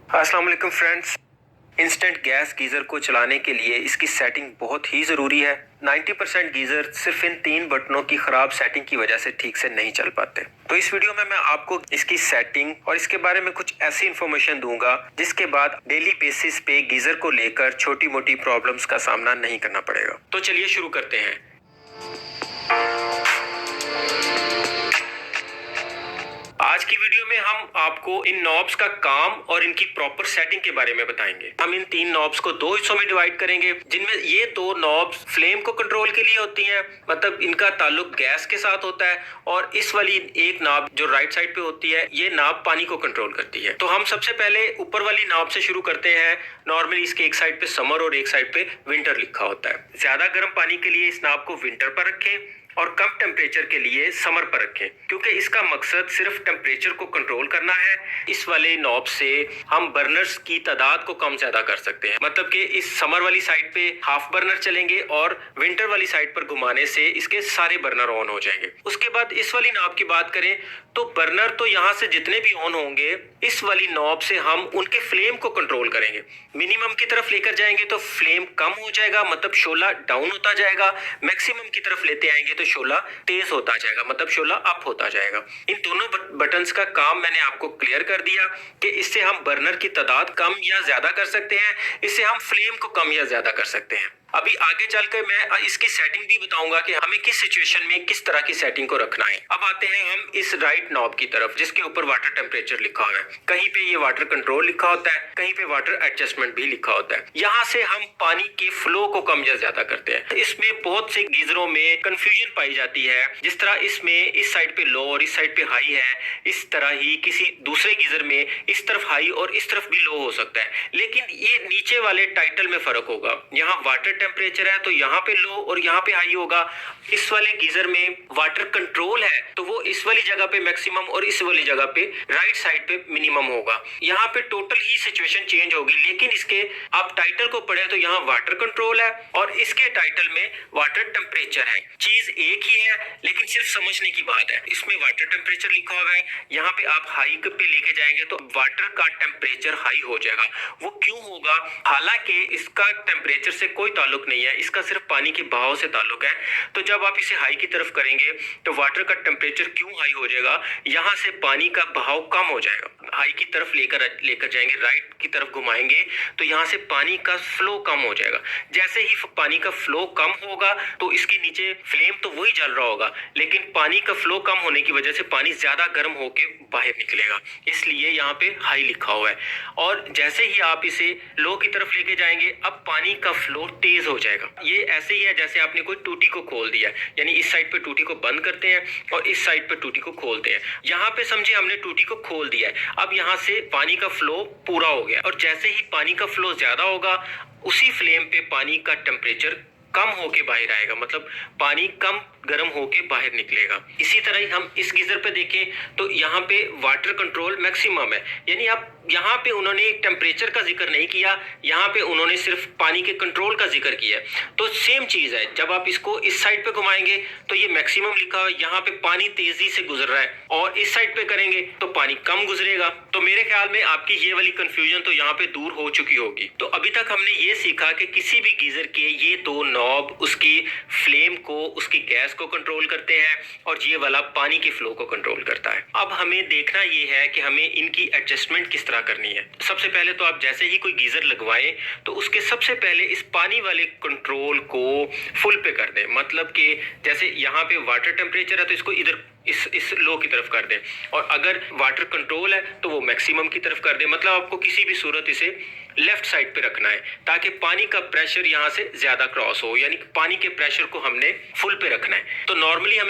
अस्सलाम वालेकुम friends. Instant gas geyser को चलाने के लिए इसकी सेटिंग बहुत ही ज़रूरी है। 90% गीज़र सिर्फ इन 3 बटनों की ख़राब सेटिंग की वजह से ठीक से नहीं चल पाते। तो इस वीडियो में मैं आपको इसकी सेटिंग और इसके बारे में कुछ ऐसी इन्फॉर्मेशन दूंगा जिसके बाद डेली बेसिस पे गीज़र को लेकर छोटी मोटी प्रॉब्लम्स का सामना नहीं करना पड़ेगा। तो चलिए शुरू करते हैं। आज की वीडियो में हम आपको इन नॉब्स का काम और इनकी प्रॉपर सेटिंग के बारे में बताएंगे। हम इन 3 नॉब्स को 2 हिस्सों में डिवाइड करेंगे, जिनमें ये 2 नॉब्स फ्लेम को कंट्रोल के लिए होती हैं, मतलब इनका ताल्लुक गैस के साथ होता है, और इस वाली एक नॉब जो राइट साइड पे होती है, ये नॉब पानी को कंट्रोल करती है। तो हम सबसे पहले ऊपर वाली नॉब से शुरू करते हैं। नॉर्मली इसके एक साइड पे समर और एक साइड पे विंटर लिखा होता है। ज्यादा गर्म पानी के लिए इस नॉब को विंटर पर रखें और कम टेम्परेचर के लिए समर पर रखें, क्योंकि इसका मकसद सिर्फ टेम्परेचर को कंट्रोल करना है। इस वाले नॉब से हम बर्नर्स की तादाद को कम ज्यादा कर सकते हैं, मतलब कि इस समर वाली साइड पे हाफ बर्नर चलेंगे और विंटर वाली साइड पर घुमाने से इसके सारे बर्नर ऑन हो जाएंगे। उसके बाद इस वाली नॉब की बात करें तो बर्नर तो यहाँ से जितने भी ऑन होंगे, इस वाली नॉब से हम उनके फ्लेम को कंट्रोल करेंगे। मिनिमम की तरफ लेकर जाएंगे तो फ्लेम कम हो जाएगा, मतलब शोला डाउन होता जाएगा। मैक्सिमम की तरफ लेते आएंगे तो शोला तेज होता जाएगा, मतलब शोला अप होता जाएगा। इन दोनों बटन्स का काम मैंने आपको क्लियर कर दिया कि इससे हम बर्नर की तादाद कम या ज्यादा कर सकते हैं, इससे हम फ्लेम को कम या ज्यादा कर सकते हैं। अभी आगे चलकर मैं इसकी सेटिंग भी बताऊंगा कि हमें किस सिचुएशन में किस तरह की सेटिंग को रखना है। अब आते हैं हम इस राइट नॉब की तरफ, जिसके ऊपर वाटर टेम्परेचर लिखा हुआ है। कहीं पे ये वाटर कंट्रोल लिखा होता है, कहीं पे वाटर एडजस्टमेंट भी लिखा होता है। यहाँ से हम पानी के फ्लो को कम या ज्यादा करते हैं। इसमें बहुत से गीजरों में कंफ्यूजन पाई जाती है। जिस तरह इसमें इस साइड पे लो और इस साइड पे हाई है, इस तरह ही किसी दूसरे गीजर में इस तरफ हाई और इस तरफ भी लो हो सकता है। लेकिन ये नीचे वाले टाइटल में फर्क होगा। यहाँ वाटर टेम्परेचर है तो यहाँ पे लो और यहाँ पे हाई होगा। इस वाले गीजर में वाटर कंट्रोल है तो वो इस वाली जगह पे मैक्सिमम और इस वाली जगह पे राइट साइड पे मिनिमम होगा। यहाँ पे टोटल ही सिचुएशन चेंज होगी। लेकिन इसके आप टाइटल को पढ़े तो यहाँ वाटर कंट्रोल है और इसके टाइटल में वाटर टेम्परेचर है। चीज एक ही है, लेकिन सिर्फ समझने की बात है। इसमें वाटर टेम्परेचर लिखा हुआ है, यहाँ पे आप हाई पे लेके जाएंगे तो वाटर का टेम्परेचर हाई हो जाएगा। वो क्यों होगा? हालांकि इसका टेम्परेचर से कोई ताल्लुक नहीं है, इसका सिर्फ पानी के बहाव से ताल्लुक है। तो जब आप इसे हाई की तरफ करेंगे तो वाटर का टेम्परेचर क्यों हाई हो जाएगा? यहाँ से पानी का बहाव कम हो जाएगा। हाई की तरफ लेकर जाएंगे, राइट की तरफ घुमाएंगे तो यहाँ से पानी का फ्लो कम हो जाएगा। जैसे ही पानी का फ्लो कम होगा तो इसके नीचे फ्लेम तो वही जल रहा होगा, लेकिन पानी का फ्लो कम होने की वजह से पानी ज्यादा गर्म होके बाहर निकलेगा, इसलिए यहाँ पे हाई लिखा हुआ है। और जैसे ही आप इसे लो की तरफ लेके जाएंगे, अब पानी का फ्लो तेज हो जाएगा। ये ऐसे ही है जैसे आपने कोई टूटी को खोल दिया, यानी इस साइड पे टूटी को बंद करते हैं और इस साइड पे टूटी को खोलते हैं। यहाँ पे समझे हमने टूटी को खोल दिया है, अब यहाँ से पानी का फ्लो पूरा हो गया, और जैसे ही पानी का फ्लो ज्यादा होगा उसी फ्लेम पे पानी का टेम्परेचर कम होके बाहर आएगा, मतलब पानी कम गर्म होके बाहर निकलेगा। इसी तरह ही हम इस गीजर पे देखें तो यहाँ पे वाटर कंट्रोल मैक्सिमम है, यानी आप यहाँ पे उन्होंने टेम्परेचर का जिक्र नहीं किया, यहाँ पे उन्होंने सिर्फ पानी के कंट्रोल का जिक्र किया। तो सेम चीज है, जब आप इसको इस साइड पे घुमाएंगे तो ये मैक्सिमम लिखा है, यहाँ पे पानी तेजी से गुजर रहा है, और इस साइड पे करेंगे तो पानी कम गुजरेगा। तो मेरे ख्याल में आपकी ये वाली कंफ्यूजन तो यहाँ पे दूर हो चुकी होगी। तो अभी तक हमने ये सीखा कि किसी भी गीजर के ये 2 नॉब उसकी फ्लेम को, उसकी गैस को कंट्रोल करते हैं, और ये वाला पानी के फ्लो को कंट्रोल करता है। अब हमें देखना ये है कि हमें इनकी एडजस्टमेंट किस तरह करनी है। सबसे पहले तो आप जैसे ही कोई गीजर लगवाएं तो उसके सबसे पहले इस पानी वाले कंट्रोल को फुल पे कर दें, मतलब कि जैसे यहाँ पे वाटर टेम्परेचर है तो इसको इधर इस लो की तरफ कर दें, और अगर वाटर कंट्रोल है तो वो मैक्सिमम की तरफ कर दें। मतलब आपको किसी भी सूरत इसे लेफ्ट साइड पे रखना है ताकि पानी का प्रेशर यहाँ से ज्यादा क्रॉस हो, यानी पानी के प्रेशर को हमने फुल पे रखना है। तो नॉर्मली हमें